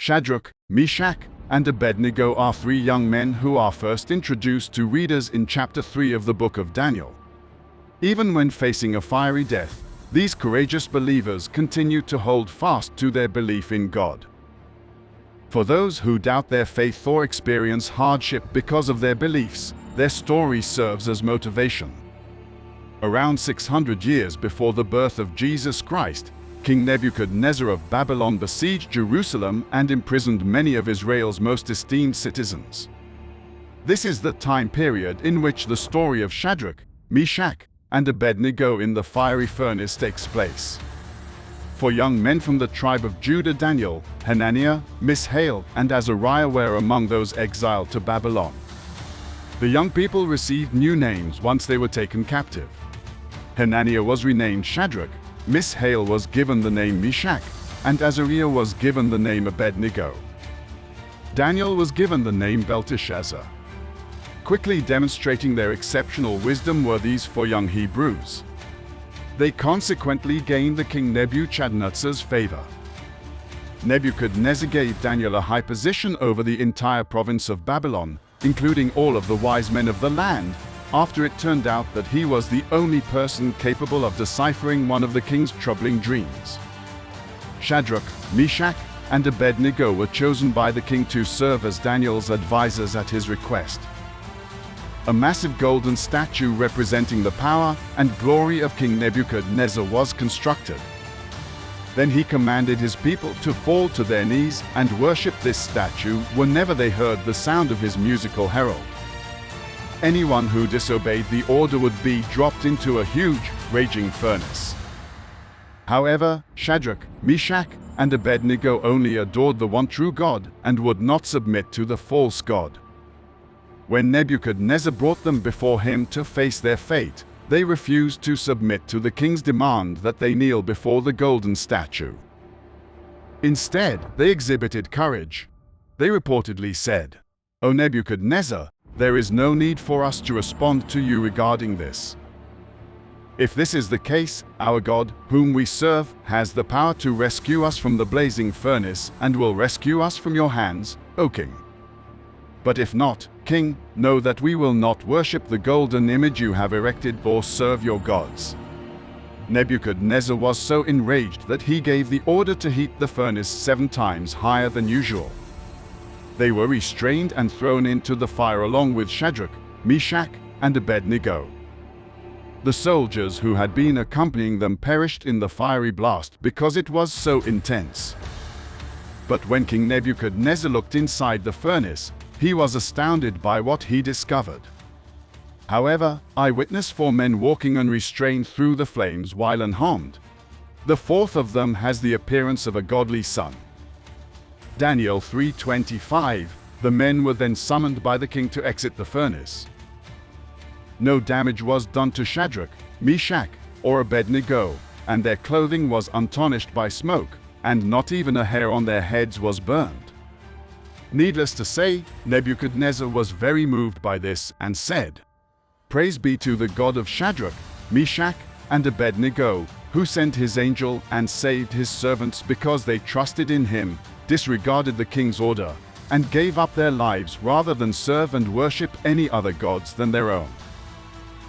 Shadrach, Meshach, and Abednego are three young men who are first introduced to readers in chapter 3 of the book of Daniel. Even when facing a fiery death, these courageous believers continue to hold fast to their belief in God. For those who doubt their faith or experience hardship because of their beliefs, their story serves as motivation. Around 600 years before the birth of Jesus Christ, King Nebuchadnezzar of Babylon besieged Jerusalem and imprisoned many of Israel's most esteemed citizens. This is the time period in which the story of Shadrach, Meshach, and Abednego in the fiery furnace takes place. For young men from the tribe of Judah, Daniel, Hananiah, Mishael, and Azariah were among those exiled to Babylon. The young people received new names once they were taken captive. Hananiah was renamed Shadrach, Mishael was given the name Meshach, and Azariah was given the name Abednego. Daniel was given the name Belteshazzar. Quickly demonstrating their exceptional wisdom were these four young Hebrews. They consequently gained the king Nebuchadnezzar's favor. Nebuchadnezzar gave Daniel a high position over the entire province of Babylon, including all of the wise men of the land, after it turned out that he was the only person capable of deciphering one of the king's troubling dreams. Shadrach, Meshach, and Abednego were chosen by the king to serve as Daniel's advisors at his request. A massive golden statue representing the power and glory of King Nebuchadnezzar was constructed. Then he commanded his people to fall to their knees and worship this statue whenever they heard the sound of his musical herald. Anyone who disobeyed the order would be dropped into a huge, raging furnace. However, Shadrach, Meshach, and Abednego only adored the one true God and would not submit to the false god. When Nebuchadnezzar brought them before him to face their fate, they refused to submit to the king's demand that they kneel before the golden statue. Instead, they exhibited courage. They reportedly said, "O Nebuchadnezzar, there is no need for us to respond to you regarding this. If this is the case, our God, whom we serve, has the power to rescue us from the blazing furnace and will rescue us from your hands, O king. But if not, king, know that we will not worship the golden image you have erected or serve your gods." Nebuchadnezzar was so enraged that he gave the order to heat the furnace 7 times higher than usual. They were restrained and thrown into the fire along with Shadrach, Meshach, and Abednego. The soldiers who had been accompanying them perished in the fiery blast because it was so intense. But when King Nebuchadnezzar looked inside the furnace, he was astounded by what he discovered. However, eyewitness 4 men walking unrestrained through the flames while unharmed. The fourth of them has the appearance of a godly son. Daniel 3:25, the men were then summoned by the king to exit the furnace. No damage was done to Shadrach, Meshach, or Abednego, and their clothing was untarnished by smoke, and not even a hair on their heads was burned. Needless to say, Nebuchadnezzar was very moved by this and said, "Praise be to the God of Shadrach, Meshach, and Abednego, who sent his angel and saved his servants because they trusted in him, disregarded the king's order, and gave up their lives rather than serve and worship any other gods than their own."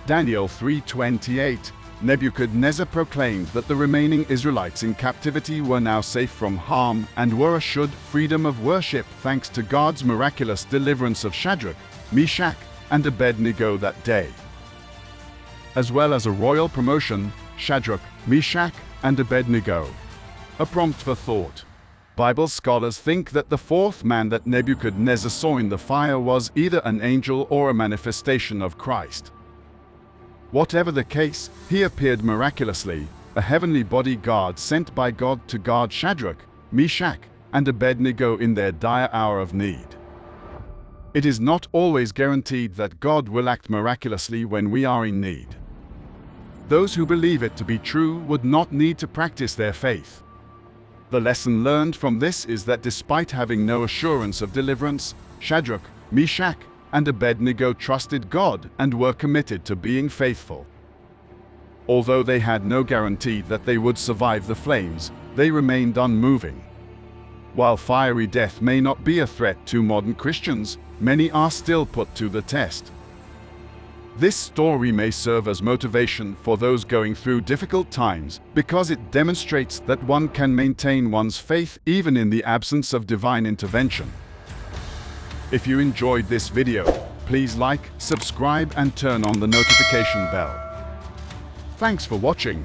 Daniel 3:28, Nebuchadnezzar proclaimed that the remaining Israelites in captivity were now safe from harm and were assured freedom of worship thanks to God's miraculous deliverance of Shadrach, Meshach, and Abednego that day. As well as a royal promotion, Shadrach, Meshach, and Abednego. A prompt for thought. Bible scholars think that the fourth man that Nebuchadnezzar saw in the fire was either an angel or a manifestation of Christ. Whatever the case, he appeared miraculously, a heavenly bodyguard sent by God to guard Shadrach, Meshach, and Abednego in their dire hour of need. It is not always guaranteed that God will act miraculously when we are in need. Those who believe it to be true would not need to practice their faith. The lesson learned from this is that despite having no assurance of deliverance, Shadrach, Meshach, and Abednego trusted God and were committed to being faithful. Although they had no guarantee that they would survive the flames, they remained unmoving. While fiery death may not be a threat to modern Christians, many are still put to the test. This story may serve as motivation for those going through difficult times because it demonstrates that one can maintain one's faith even in the absence of divine intervention. If you enjoyed this video, please like, subscribe, and turn on the notification bell. Thanks for watching.